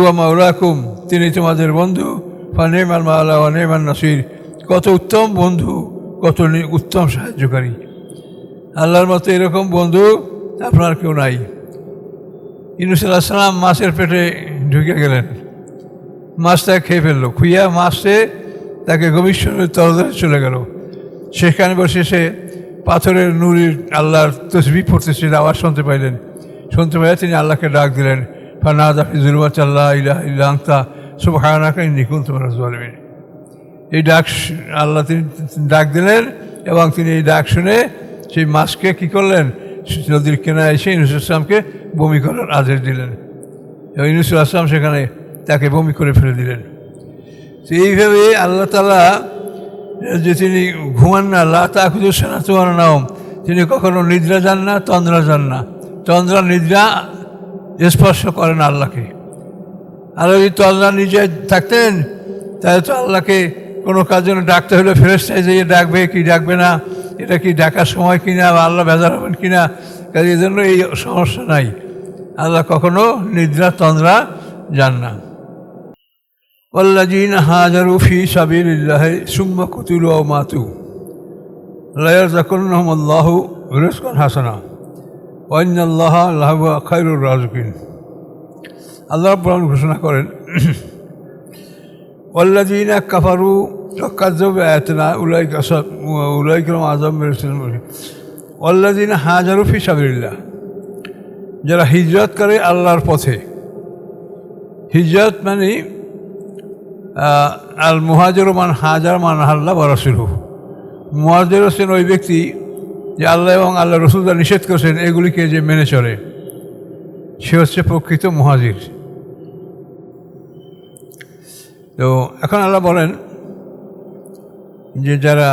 হুয়া মাওলাকুম, তিনি তোমাদের বন্ধু, ফানিমাল মাওলা ওয়া নিমান নাসির, কত উত্তম বন্ধু, কত উত্তম সাহায্যকারী। আল্লাহর মতো এরকম বন্ধু আপনার কেউ নাই। ইউনূস আলাইহিস সালাম মাছের পেটে ঢুকে গেলেন, মাছটাকে খেয়ে ফেললো, খুইয়া মাছটা তাকে গভীর তলদেশে চলে গেল। সেখানে বসে সে পাথরের নুরির আল্লাহর তসবিহ পড়তেছিল, আওয়াজ শুনতে পাইলেন। শুনতে পাইলে তিনি আল্লাহকে ডাক দিলেন, ফানাদা ফি যুলমাতি আল্লা ইলাহা ইল্লা আনতা সুবহানাকা ইন্নী কুনতু মিনাজ জালিমিন। এই ডাক আল্লাহ তিনি ডাক দিলেন এবং তিনি এই ডাক শুনে সেই মাছকে কী করলেন, নদীর কিনারে এসে ইউনূস আলাইহিস সালামকে বমি করার আদেশ দিলেন এবং ইউনূস আলাইহিস সালাম সেখানে তাকে বমি করে ফেলে দিলেন। তো এইভাবে আল্লাহ তাআলা যে তিনি ঘুমান না, লা তাখুযু সিনাতুন ওয়ালা নাওম, তিনি কখনো নিদ্রা যান না, তন্দ্রা যান না। তন্দ্রা নিদ্রা স্পর্শ করেন আল্লাহকে। আল্লাহ যদি তন্দ্রা নিজে থাকতেন তাহলে তো আল্লাহকে কোনো কাজ জন্য ডাকতে হলে ফেরেশতায় যে ডাকবে কি ডাকবে না, এটা কি ডাকার সময় কিনা, বা আল্লাহ বেজার হবেন কিনা, কাজে এই জন্য এই সমস্যা নাই। আল্লাহ কখনো নিদ্রা তন্দ্রা যান না। ওয়াল্লাযীনা হাজারু ফী সাবিলিল্লাহি সুম্মা কুতিলু আও মাতু লা ইয়ারযুকুহুমুল্লাহু রিজকান হাসানা ওয়া ইন্নাল্লাহা লাহুয়া খায়রুর রাযিকিন। আল্লাহ রাব্বুল ঘোষণা করেন, ওয়াল্লাযীনা কাফারু ওয়া কাযযাবু বিআয়াতিনা উলাইকা লাহুম আযাবুন মুহিন। ওয়াল্লাযীনা হাজারু ফী সাবিলিল্লাহ, যারা হিজরত করে আল্লাহর পথে। হিজরত মানে আল মুহাজির মান হাজার মান আল্লাহ ওয়া রাসূলুহু। মুহাজির হচ্ছেন ওই ব্যক্তি যে আল্লাহ এবং আল্লাহ রসুল যা নিষেধ করেছেন এগুলিকে যে মেনে চলে, সে হচ্ছে প্রকৃত মুহাজির। তো এখন আল্লাহ বলেন যে যারা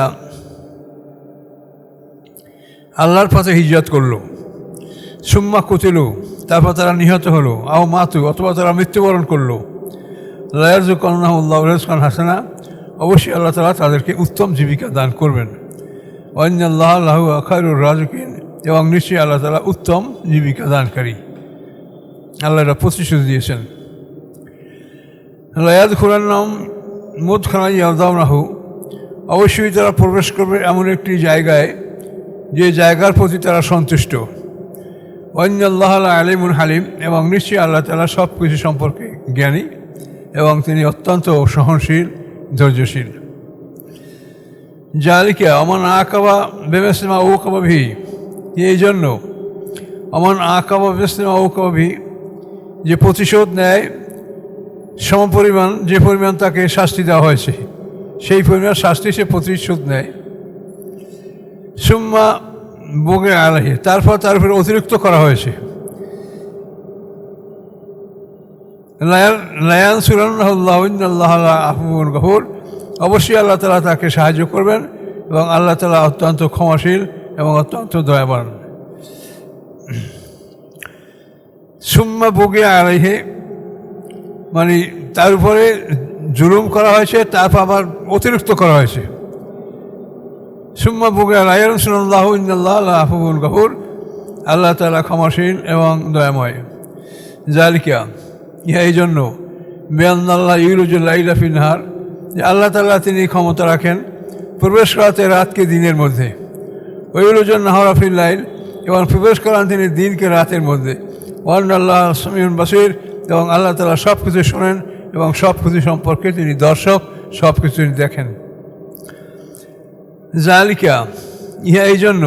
আল্লাহর পথে হিজরত করলো, সুম্মা কুতিলু, তারপর তারা নিহত হলো, আও মাতু, অথবা তারা মৃত্যুবরণ করলো, লা ইয়ারযুকুহুমুল্লাহু রিজকান হাসানা, অবশ্যই আল্লাহ তাআলা তাদেরকে উত্তম জীবিকা দান করবেন। ওয়া ইন্নাল্লাহা লাহুয়া খায়রুর রাযিকিন, এবং নিশ্চয়ই আল্লাহ তাআলা উত্তম জীবিকা দানকারী। আল্লাহ এটা প্রতিশ্রুতি দিয়েছেন। লা ইয়াদখুলুন্নাহুম মুদখালান ইয়ারদাউনাহু, অবশ্যই তারা প্রবেশ করবে এমন একটি জায়গায় যে জায়গার প্রতি তারা সন্তুষ্ট। ওয়া ইন্নাল্লাহা আলীমুন হালিম, এবং নিশ্চয়ই আল্লাহ তাআলা সব কিছু সম্পর্কে জ্ঞানী এবং তিনি অত্যন্ত সহনশীল, ধৈর্যশীল। জালিকা অমান আকাবা বেমিসলি মা উকিবা বিহি, এই জন্য অমান আকাবা বেমিসলি মা উকিবা বিহি, যে প্রতিশোধ নেয় সমপরিমাণ, যে পরিমাণ তাকে শাস্তি দেওয়া হয়েছে সেই পরিমাণ শাস্তি সে প্রতিশোধ নেয়। সুম্মা বগে আলাইহি, তারপর তার উপরে অতিরিক্ত করা হয়েছে। লায়ানসুরান্নাহুল্লাহু ইন্নাল্লাহা লাআফুউন গফুর, অবশ্যই আল্লাহ তাআলা তাকে সাহায্য করবেন এবং আল্লাহ তাআলা অত্যন্ত ক্ষমাশীল এবং অত্যন্ত দয়াবান। সুম্মা বগে আলাইহি মানে তার উপরে জুলুম করা হয়েছে, তারপর আবার অতিরিক্ত করা হয়েছে। সুম্মা বগে লায়ানসুরান্নাহু ইন্নাল্লাহা লাআফুউন গফুর, আল্লাহ তাআলা ক্ষমাশীল এবং দয়াময়। জালিকা, ইহা এই জন্য বিআন্নাল্লাহ ইউলিজুল লাইলা ফিন নাহার, যে আল্লাহ তাআলা তিনি ক্ষমতা রাখেন প্রবেশ করাতে রাতকে দিনের মধ্যে, ওয়া ইউলিজুন নাহারা ফিল লাইল, এবং প্রবেশ করান তিনি দিনকে রাতের মধ্যে। ওয়া আন্নাল্লাহা সামিউন বাসীর, এবং আল্লাহ তাআলা সব কিছু শোনেন এবং সব কিছু সম্পর্কে তিনি দর্শক, সব কিছু তিনি দেখেন। জালিকা, ইহা এই জন্য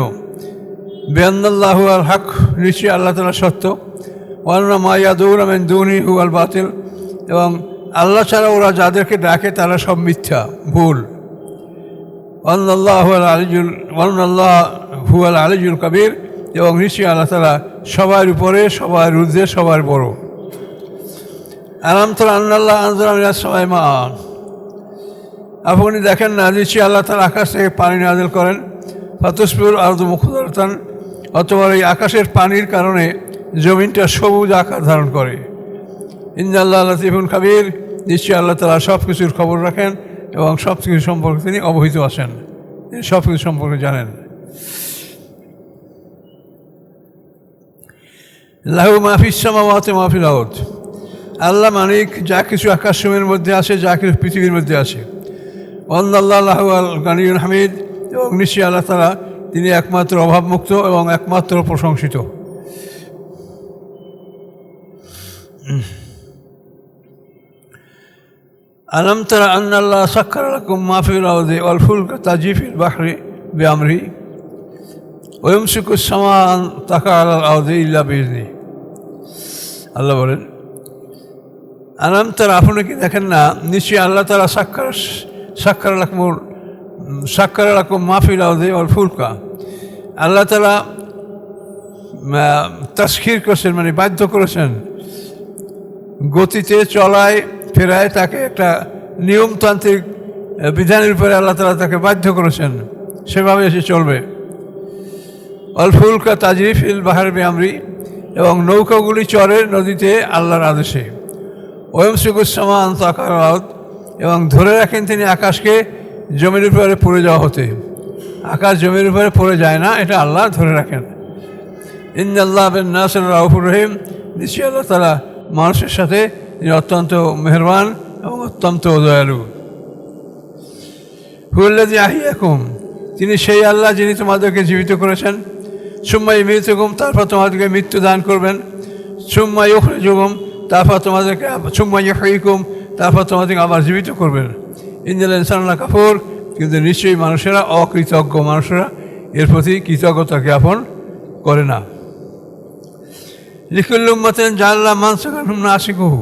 বিআন্নাল্লাহু আল হক, নিশ্চয়ই আল্লাহ তাআলা সত্য, ওয়ান্না মা ইয়াদউনা মিন দুনিহি হুয়াল বাতিল, এবং আল্লাহ ছাড়া ওরা যাদেরকে ডাকে তারা সব মিথ্যা, ভুল। ওয়ান্নাল্লাহু হুয়াল আলিয়্যুল কাবীর, এবং নিশ্চয়ই আল্লাহ তাআলা সবার উপরে, সবার ঊর্ধ্বে, সবার বড়। আলাম তারা আন্নাল্লাহ আনজালা মিনাস সামাই মাআন, আপনি দেখেন না নিশ্চয়ই আল্লাহ তাআলা আকাশ থেকে পানি নাযিল করেন, ফাতুসবিহুল আরদু মুখদারাতান, অথবা এই আকাশের পানির কারণে জমিনটা সবুজ আকার ধারণ করে। ইন্নাল্লাহা লাতীফুন খাবীর, নিশ্চয়ই আল্লাহ তাআলা সব কিছুর খবর রাখেন এবং সব কিছু সম্পর্কে তিনি অবহিত আছেন, তিনি সব কিছু সম্পর্কে জানেন। লাহু মা ফিস সামাওয়াতি ওয়া মা ফিল আরদ, আল্লাহ মালিক যা কিছু আকাশের মধ্যে আছে, যা কিছু পৃথিবীর মধ্যে আছে। আল্লাহু আল গানিউল হামিদ, এবং নিশ্চয়ই আল্লাহ তাআলা তিনি একমাত্র অভাবমুক্ত এবং একমাত্র প্রশংসিত। আলম তারা আন্নাল্লাহ সাক্কারা লাকুম মা ফিল আরদি ওয়াল ফুলকা তাজরি ফিল বাহরি বিআমরিহি ওয়া ইউমসিকু আস-সামা আন তাকা আলাল আরদি ইল্লা বিইজনিহি। আল্লাহ বলেন, আলম তারা, আপনি কি দেখেন না, নিশ্চয়ই আল্লাহ তাআলা সাক্কারা লাকুম মা ফিল আরদি ওয়াল ফুলকা, আল্লাহ তাআলা তাসখির করেছেন, মানে বাধ্য করেছেন, গতিতে চলায় ফেরায় তাকে একটা নিয়মতান্ত্রিক বিধানের উপরে আল্লাহ তাআলা তাকে বাধ্য করেছেন, সেভাবে এসে চলবে। অল ফুলকা তাজরি ফিল বাহরি বিআমরি, এবং নৌকাগুলি চড়ে নদীতে আল্লাহর আদেশে। ওয়ায়ুমসিকু আস-সামা আন তাকা আলাল আরদ, এবং ধরে রাখেন তিনি আকাশকে জমির উপরে পড়ে যাওয়া হতে। আকাশ জমির উপরে পড়ে যায় না, এটা আল্লাহ ধরে রাখেন। ইন্নাল্লাহ বিন-নাসি রাউফুর রহিম, নিশ্চয়ই আল্লাহ তাআলা মানুষের সাথে তিনি অত্যন্ত মেহেরবান এবং অত্যন্ত দয়ালু। হুয়াল্লাযী আহইয়াকুম, তিনি সেই আল্লাহ যিনি তোমাদেরকে জীবিত করেছেন। সুম্মা ইউমীতুকুম, তারপর তোমাদেরকে মৃত্যু দান করবেন। সুম্মা ইউখরিজুকুম, তারপর তোমাদেরকে সুম্মা ইউহয়িকুম, তারপর তোমাদেরকে আবার জীবিত করবেন। ইন্নাল ইনসানা লাকাফুর, কিন্তু নিশ্চয়ই মানুষেরা অকৃতজ্ঞ, মানুষেরা এর প্রতি কৃতজ্ঞতা জ্ঞাপন করে না। লিকুল্লি উম্মাতিন জাআলনা মানসাকান হুম নাসিকুহু,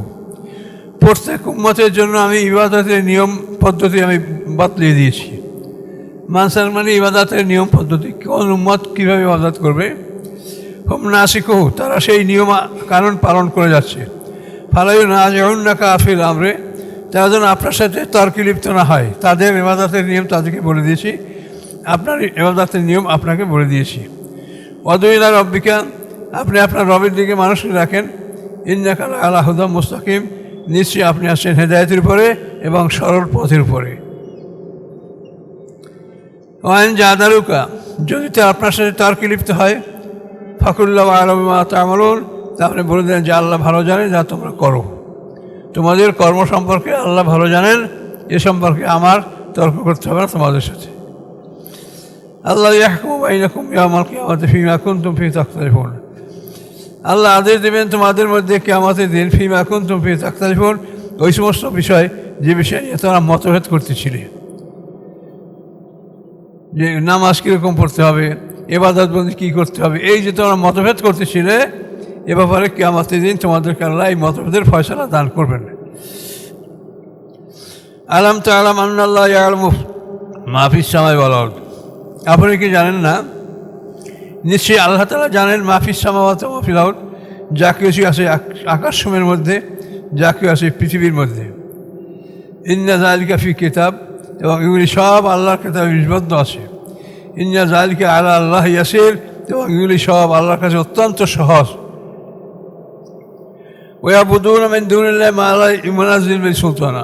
প্রত্যেক উম্মতের জন্য আমি ইবাদতের নিয়ম পদ্ধতি আমি বাতলিয়ে দিয়েছি। মানসাক মানে ইবাদতের নিয়ম পদ্ধতি, কোন উম্মত কীভাবে ইবাদত করবে। হুম নাসিকুহু, তারা সেই নিয়ম কানুন পালন করে যাচ্ছে। ফালা ইউনাজিউন্নাকা ফিল আমরি, তারা যেন আপনার সাথে তর্কে লিপ্ত না হয়। তাদের ইবাদতের নিয়ম তাদেরকে বলে দিয়েছি, আপনার ইবাদতের নিয়ম আপনাকে বলে দিয়েছি। ওয়াদু ইলা রাব্বিকা, আপনি আপনার রবের দিকে মানুষকে রাখেন। ইন্নাকা আলা হুদাম মুস্তাকিম, নিশ্চয়ই আপনি আছেন হেদায়েতের উপরে এবং সরল পথের উপরে। ওয়াইন জাদালুকা, যদি তা আপনার সাথে তর্কে লিপ্ত হয়, ফাকুল্লাহু আ'লামু বিমা তা'মালুন, তা আপনি বলে দেন যে আল্লাহ ভালো জানেন যা তোমরা করো। তোমাদের কর্ম সম্পর্কে আল্লাহ ভালো জানেন, এ সম্পর্কে আমার তর্ক করতে হবে না তোমাদের সাথে। আল্লাহ ইয়াহকুমু বাইনাকুম ইয়াওমাল কিয়ামাতি ফীমা কুনতুম ফীহি তাখতালিফুন, আল্লাহ আদেশ দেবেন তোমাদের মধ্যে কিয়ামতের দিন ফীমা কুনতুম ফীহি তাখতালিফুন, ওই সমস্ত বিষয় যে বিষয় নিয়ে তোমরা মতভেদ করতেছিলে, যে নামাজ কীরকম পড়তে হবে, ইবাদত বন্দি কী করতে হবে, এই যে তোমরা মতভেদ করতেছিলে, এ ব্যাপারে কিয়ামতের দিন তোমাদেরকে আল্লাহ এই মতভেদের ফয়সালা দান করবেন। আলাম তা'লাম আন্নাল্লাহ ইয়া'লামু মা ফিস সামাই ওয়াল আরদ, আপনি কি জানেন না, নিশ্চয়ই আল্লাহ তাআলা জানেন মা ফিস সামাওয়াতি ওয়া মা ফিল আরদ, যা কিছু আছে আকাশসমূহের মধ্যে, যা কিছু আছে পৃথিবীর মধ্যে। ইন্না যালিকা ফি কিতাব, এবং এগুলি সব আল্লাহর কিতাবে লিপিবদ্ধ আছে। ইন্না যালিকা আলা আল্লাহ ইয়াসির, এবং এগুলি সব আল্লাহর কাছে অত্যন্ত সহজ। ওয়াবুদুনা মিন দুনিল্লাহি মা লা ইউনাজ্জিলু বিহি সুলতানা,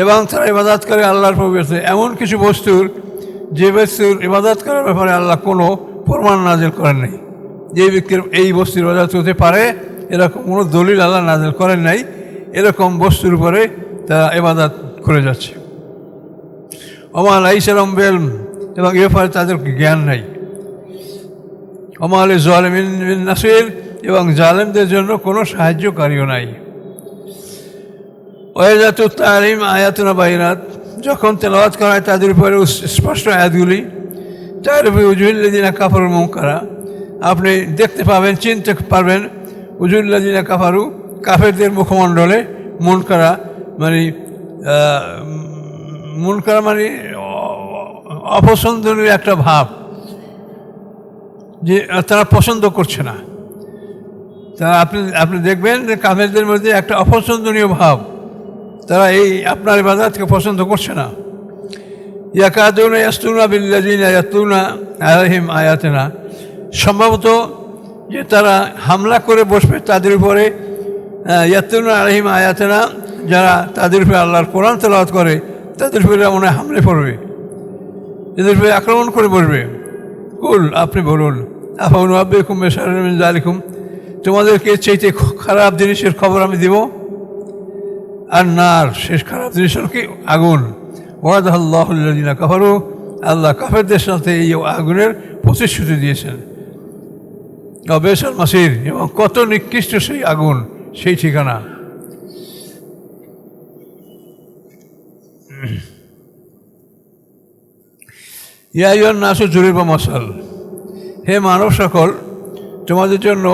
এবং তারা ইবাদত করে আল্লাহর পরিবর্তে এমন কিছু বস্তুর, যে বস্তুর ইবাদত করার ব্যাপারে আল্লাহ কোনো প্রমাণ নাজিল করেন নাই। যে ব্যক্তির এই বস্তুর ইবাদত হতে পারে এরকম কোনো দলিল আল্লাহ নাজিল করেন নাই, এরকম বস্তুর উপরে তারা ইবাদত করে যাচ্ছে। ওমা লাইসা লাহুম বিলম, এবং এ ব্যাপারে তাদের জ্ঞান নাই। ওমা লিযালিমিন মিন নাসির, এবং জালেমদের জন্য কোনো সাহায্যকারীও নাই। ওয়াইযা তুতলা আলাইহিম আয়াতুনা বাইনাত, যখন তেলাওয়াত করা হয় তাদের উপরে স্পষ্ট আয়াতগুলি, তা'রিফু উজুহুল্লাযিনা কাফারু মুনকারা, আপনি দেখতে পাবেন, চিনতে পারবেন উজুহুল্লাযিনা কাফারু, কাফেরদের মুখমণ্ডলে, মুনকারা মানে অপছন্দনীয় একটা ভাব, যে তারা পছন্দ করছে না। তা আপনি দেখবেন যে কাফেরদের মধ্যে একটা অপছন্দনীয় ভাব, তারা এই আপনার ইবাদতকে পছন্দ করছে না। ইয়াকাদুনা ইয়াসতুনা বিল্লাযিনা ইয়াতলুনা আলাইহিম আয়াতিনা, সম্ভবত যে তারা হামলা করে বসবে তাদের উপরে। ইয়াতলুনা আলাইহিম আয়াতিনা, যারা তাদের উপরে আল্লাহর কোরআন তেলাওয়াত করে তাদের উপরে মনে হয় হামলে পড়বে, এদের উপরে আক্রমণ করে বসবে। কুল, আপনি বলুন, আফানুনাব্বিউকুম বিশাররিন মিন যালিকুম, তোমাদেরকে চাইতে খারাপ জিনিসের খবর আমি দেব। আর নার শেষ খারাপ জিনিস হল কি আগুন। ওয়াদাল্লাহুল্লাযিনা কাফারু, আল্লাহ কাফেরদের সাথে এই আগুনের প্রতিশ্রুতি দিয়েছেন। অবেশাল মাসির, এবং কত নিকৃষ্ট সেই আগুন, সেই ঠিকানা। ইয়া আইয়ুহান নাসু যুরিবা মাসাল, হে মানব সকল, তোমাদের জন্য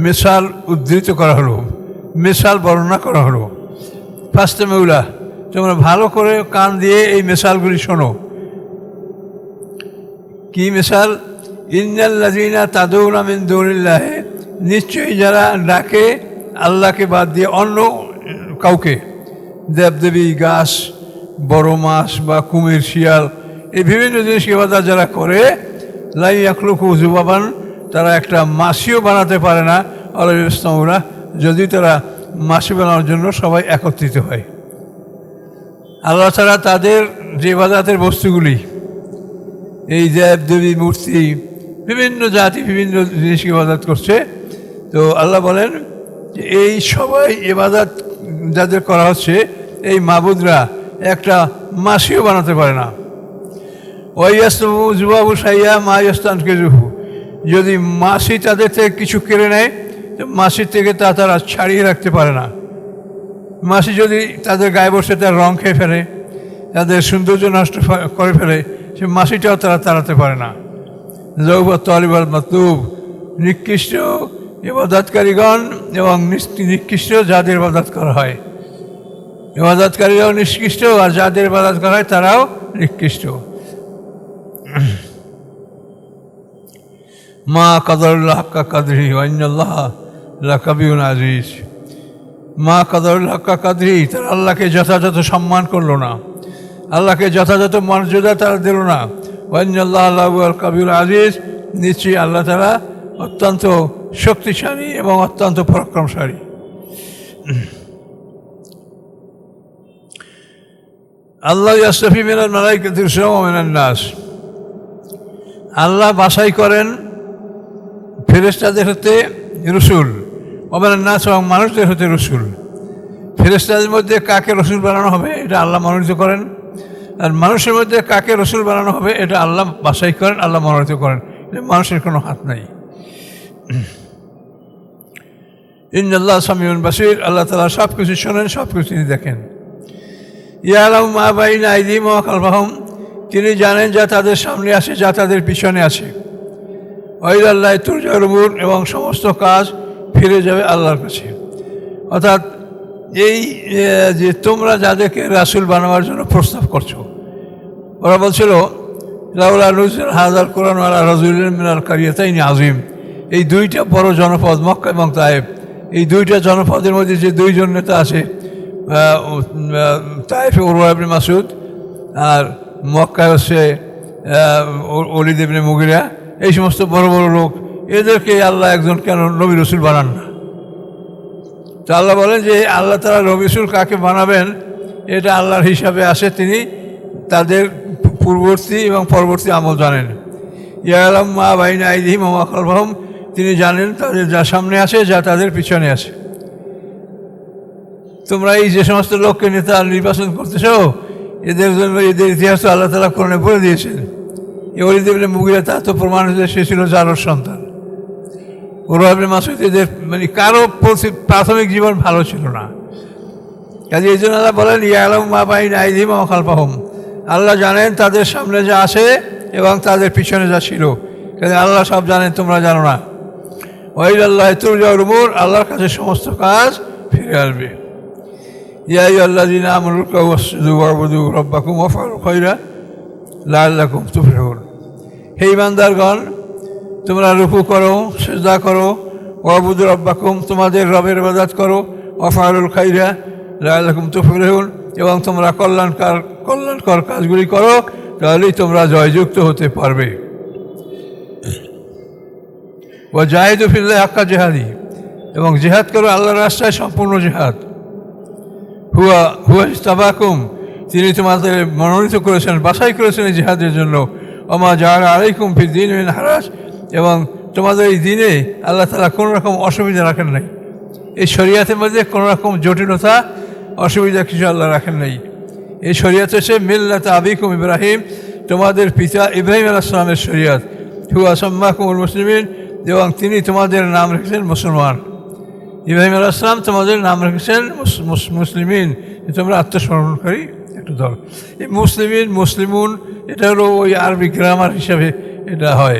মিসাল উদ্ধৃত করা হলো, মিসাল বর্ণনা করা হলো। ফাস্তামিউলা, তোমরা ভালো করে কান দিয়ে এই মিসালগুলি শোনো। কি মিসাল? ইন্নাল্লাযীনা তাদউনা মিন দুনিল্লাহি, নিশ্চয়ই যারা ডাকে আল্লাহকে বাদ দিয়ে অন্য কাউকে, দেবদেবী, গাছ, বড় মাছ বা কুমির, শিয়াল, এই বিভিন্ন জিনিস ইবাদত যারা করে, লা ইয়াখলুকু যুবাবান, তারা একটা মাছিও বানাতে পারে না। আল্লাহ যদি তারা মাছি বানানোর জন্য সবাই একত্রিত হয়। আল্লাহ ছাড়া তাদের যে ইবাদতের বস্তুগুলি, এই দেব দেবী, মূর্তি, বিভিন্ন জাতি বিভিন্ন জিনিস ইবাদত করছে, তো আল্লাহ বলেন যে এই সবাই ইবাদত যাদের করা হচ্ছে, এই মাবুদরা একটা মাছিও বানাতে পারে না। ওয়াইয়াস্তবু যুবাবু সাইয়া মা ইয়াস্তানকিজুহু, যদি মাছি তাদের থেকে কিছু কেড়ে নেয়, তো মাছির থেকে তারা ছাড়িয়ে রাখতে পারে না। মাছি যদি তাদের গায়ে বসে তার রং খেয়ে ফেলে, তাদের সৌন্দর্য নষ্ট করে ফেলে, সে মাছিটাও তারা তাড়াতে পারে না। যৌবত তলিবাল মাতলুব, নিকৃষ্ট ইবাদতকারীগণ এবং নিকৃষ্ট যাদের ইবাদত করা হয়। ইবাদতকারীরাও নিকৃষ্ট, আর যাদের ইবাদত করা হয় তারাও নিকৃষ্ট। মা কাদারুল্লাহ হাক্কা কাদরিহি ওয়া ইন্নাল্লাহা লাকাবিয়ুন আজিজ। মা কাদারুল্লাহ হাক্কা কাদরিহি, তারা আল্লাহকে যথাযথ সম্মান করলো না, আল্লাহকে যথাযথ মর্যাদা তারা দিল না। ওয়া ইন্নাল্লাহা লাহুল কাবিয়ুল আজিজ, নিশ্চয়ই আল্লাহ তাআলা অত্যন্ত শক্তিশালী এবং অত্যন্ত পরাক্রমশালী। আল্লাহ ইয়াসতাফি মিনাল মালাইকাতি রুসুলান ওয়া মিনান নাস, আল্লাহ বাছাই করেন ফেরেশতাদের হতে রসুল, ওয়া মিনান নাস, এবং মানুষদের হতে রসুল। ফেরেশতাদের মধ্যে কাকে রসুল বানানো হবে এটা আল্লাহ মনোনীত করেন, আর মানুষের মধ্যে কাকে রসুল বানানো হবে এটা আল্লাহ বাছাই করেন, আল্লাহ মনোনীত করেন। মানুষের কোনো হাত নাই। ইন্নাল্লাহা সামিউন বাসীর, আল্লাহ তাআলা সব কিছু শোনেন, সব কিছু তিনি দেখেন। ইয়ালামু মা বাইনা আইদিহিম ওয়া খালফাহুম, তিনি জানেন যা তাদের সামনে আছে, যা তাদের পিছনে আছে। ওয়া ইলাল্লাহি তুরজাউল উমুর, এবং সমস্ত কাজ ফিরে যাবে আল্লাহর কাছে। অর্থাৎ এই যে তোমরা যাদেরকে রাসূল বানাবার জন্য প্রস্তাব করছো, ওরা বলছিল লাউলা নুজিলা হাযাল কুরআন আলা রাজুলিন মিনাল কারিয়াতাইনি আযীম, এই দুইটা বড় জনপদ মক্কা এবং তায়েফ, এই দুইটা জনপদের মধ্যে যে দুইজন নেতা আছে, তায়েফে উরওয়া ইবনে মাসউদ আর মক্কায় হচ্ছে ওলীদ ইবনে মুগিরা, এই সমস্ত বড় বড় লোক, এদেরকে আল্লাহ একজন কেন নবী রসুল বানান না? তো আল্লাহ বলেন যে আল্লাহ তাআলা নবী রসুল কাকে বানাবেন এটা আল্লাহর হিসাবে আসে, তিনি তাদের পূর্ববর্তী এবং পরবর্তী আমল জানেন। ইয়ালামু মা বাইনা আইদিহিম ওয়া মা খালফাহুম, তিনি জানেন তাদের যা সামনে আছে, যা তাদের পিছনে আছে। তোমরা এই যে সমস্ত লোককে নেতা নির্বাচন করতেছ, এদের জন্য এদের ইতিহাস তো আল্লাহ তাআলা কোরআনে বলে দিয়েছেন। ওলীদ ইবনে মুগিরা, তা তো প্রমাণ হয়েছে সে ছিল জারর সন্তান। উরওয়া ইবনে মাসউদ, এদের মানে কারো প্রাথমিক জীবন ভালো ছিল না। কাজে এই জন্য আল্লাহ বলেন ইয়ালামু মা বাইনা আইদিহিম ওয়া মা খালফাহুম, আল্লাহ জানেন তাদের সামনে যা আছে এবং তাদের পিছনে যা ছিল। কাজে আল্লাহ সব জানেন, তোমরা জানো না। ওয়া ইলাল্লাহি তুরজাউল উমুর, আল্লাহর কাছে সমস্ত কাজ ফিরে আসবে। ইয়া আইয়ুহাল্লাযীনা আমানু রুকউ ওয়াসজুদু ওয়া'বুদু রাব্বাকুম ওয়াফআলুল খায়রা লাআল্লাকুম তুফলিহুন। হে ঈমানদারগণ, তোমরা রুকু করো, সিজদা করো, ওয়া'বুদু রাব্বাকুম, তোমাদের রবের ইবাদত করো, ওয়াফআলুল খায়রা লাআল্লাকুম তুফলিহুন, এবং তোমরা কল্যাণকর কাজগুলি করো, তাহলেই তোমরা জয়যুক্ত হতে পারবে। ওয়া জাহিদু ফিল্লাহি হাক্কা জিহাদি, এবং জিহাদ করো আল্লাহর রাস্তায় সম্পূর্ণ জিহাদ। হুয়া ইজতাবাকুম, তিনি তোমাদের মনোনীত করেছেন, বাছাই করেছেন এই জিহাদের জন্য। ওমা জাআলা আলাইকুম ফিদ-দীনি মিন হারাজ, এবং তোমাদের এই দিনে আল্লাহ তাআলা কোনো রকম অসুবিধা রাখেন নাই। এই শরীয়তের মধ্যে কোনো রকম জটিলতা অসুবিধা কিছু আল্লাহ রাখেন নাই। এই শরিয়াত হচ্ছে মিল্লাত আবিকুম ইব্রাহিম, তোমাদের পিতা ইব্রাহিম আলাইহিস সালামের শরিয়াত। হুয়া সাম্মাকুমুল মুসলিমিন, এবং তিনি তোমাদের নাম রেখেছেন মুসলমান। ইব্রাহিম আলাইহিস সালাম তোমাদের নাম রেখেছেন মুসলিমিন, তোমরা আত্মসমর্পণকারী একটা দল। এই মুসলিমিন মুসলিমুন এটা হলো ওই আরবি গ্রামার হিসাবে এটা হয়,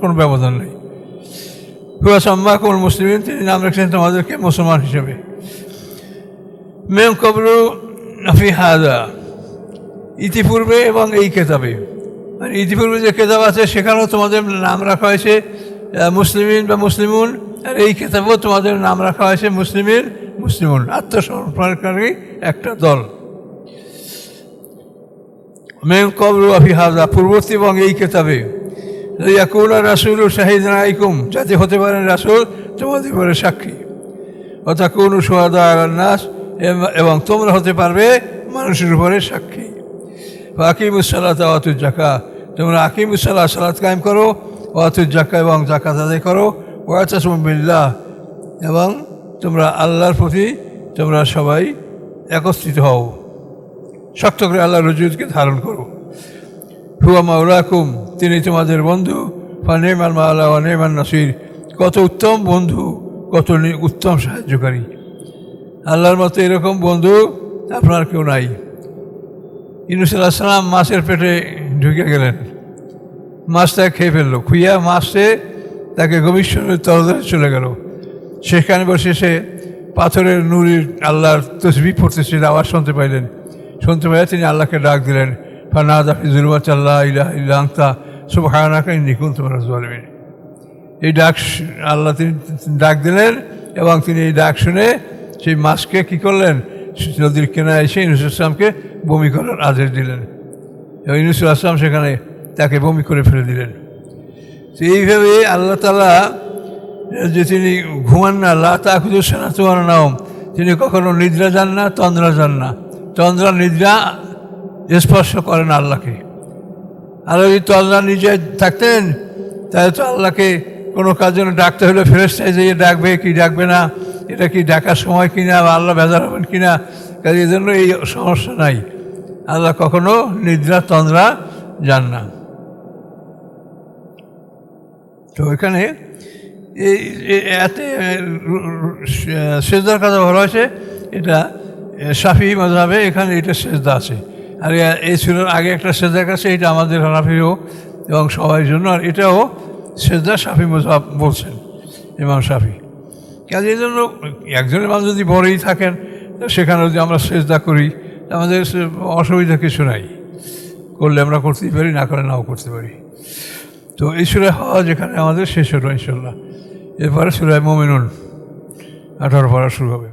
কোনো ব্যবধান নেই। হুয়া সাম্মাকুমুল মুসলিমিন, তিনি নাম রেখেছেন তোমাদেরকে মুসলমান হিসেবে। মিন ক্বাবলু ফি হাযা, ইতিপূর্বে এবং এই কেতাবে, মানে ইতিপূর্বে যে কেতাব আছে সেখানেও তোমাদের নাম রাখা হয়েছে মুসলিমিন বা মুসলিমুন, আর এই কেতাবেও তোমাদের নাম রাখা হয়েছে মুসলিমিন মুসলিমুন, আত্মসমর্পণকারী একটা দল। মিন ক্বাবলু ফি হাযা, পূর্ববর্তী এবং এই কেতাবে। ইয়াকুনা রাসূলু শাহিদান আলাইকুম, যাতে হতে পারেন রাসূল তোমাদের উপরে সাক্ষী। ওয়া তাকুনু শুহাদা আলান নাস, এবং তোমরা হতে পারবে মানুষের উপরে সাক্ষী। আকিমুস সালাতা ওয়া আতুজ যাকাত, তোমরা আকিমুস সালাত, সালাত কায়েম করো, ওয়া আতুজ যাকাত, এবং যাকাত আদায় করো, ওয়া তাসমু বিল্লাহ, এবং তোমরা আল্লাহর প্রতি তোমরা সবাই একত্রিত হও, শক্ত করে আল্লাহর রজুদকে ধারণ করো। হুয়া মাওলাকুম, তিনি তোমাদের বন্ধু। ফানিমাল মাওলা ওয়া নিমান নাসির, কত উত্তম বন্ধু, কত উত্তম সাহায্যকারী। আল্লাহর মতো এরকম বন্ধু আপনার কেউ নাই। ইউনূস আলাইহিস সালাম মাছের পেটে ঢুকে গেলেন, মাছটাকে খেয়ে ফেললো, খুইয়া মাছটা তাকে গভীর তলদেশে চলে গেল। সেখানে বসে সে পাথরের নুরির আল্লাহর তসবিহ পড়তেছিল, আওয়াজ শুনতে পাইলেন। শুনতে পাইলে তিনি আল্লাহকে ডাক দিলেন, ফানাদা ফি যুলমাতি আল্লা ইলাহা ইল্লা আনতা সুবহানাকা ইন্নী কুনতু মিনাজ জালিমিন। এই ডাক আল্লাহ তিনি ডাক দিলেন, এবং তিনি এই ডাক শুনে সেই মাছকে কী করলেন, নদীর কিনারে এসে ইউনূস আলাইহিস সালামকে বমি করার আদেশ দিলেন, এবং ইউনূস আলাইহিস সালাম সেখানে তাকে বমি করে ফেলে দিলেন। তো এইভাবে আল্লাহ তাআলা যে তিনি ঘুমান না, লা তাখুযু সিনাতুন ওয়ালা নাওম, তিনি কখনো নিদ্রা যান না, তন্দ্রা যান না। তন্দ্রা নিদ্রা স্পর্শ করেন আল্লাহকে। আল্লাহ যদি তন্দ্রা নিজে থাকতেন তাহলে তো আল্লাহকে কোনো কাজ জন্য ডাকতে হলে ফেরেশতায় যেয়ে ডাকবে কি ডাকবে না, এটা কি ডাকার সময় কিনা, বা আল্লাহ বেজার হবেন কিনা, কাজে এই জন্য এই সমস্যা নাই। আল্লাহ কখনো নিদ্রা তন্দ্রা যান না। তো এখানে এই এতে সেজদার কথা বলা হয়েছে, এটা শাফিঈ মাযহাবে এখানে এটা সেজদা আছে। আর এই সূরার আগে একটা সেজদার কাছে, এটা আমাদের হানাফিও এবং সবার জন্য, আর এটাও সেজদা শাফিঈ মাযহাব বলছেন ইমাম শাফিঈ। কাজে এই জন্য একজনের মানুষ যদি বড়ই থাকেন সেখানে যদি আমরা সেজদা করি আমাদের অসুবিধা কিছু নাই, করলে আমরা করতেই পারি, না করে নাও করতে পারি। তো এই সূরা হজ এখানে আমাদের শেষ হলো ইনশাআল্লাহ। এরপরে সূরা মুমিনুন 18 পড়া শুরু হবে।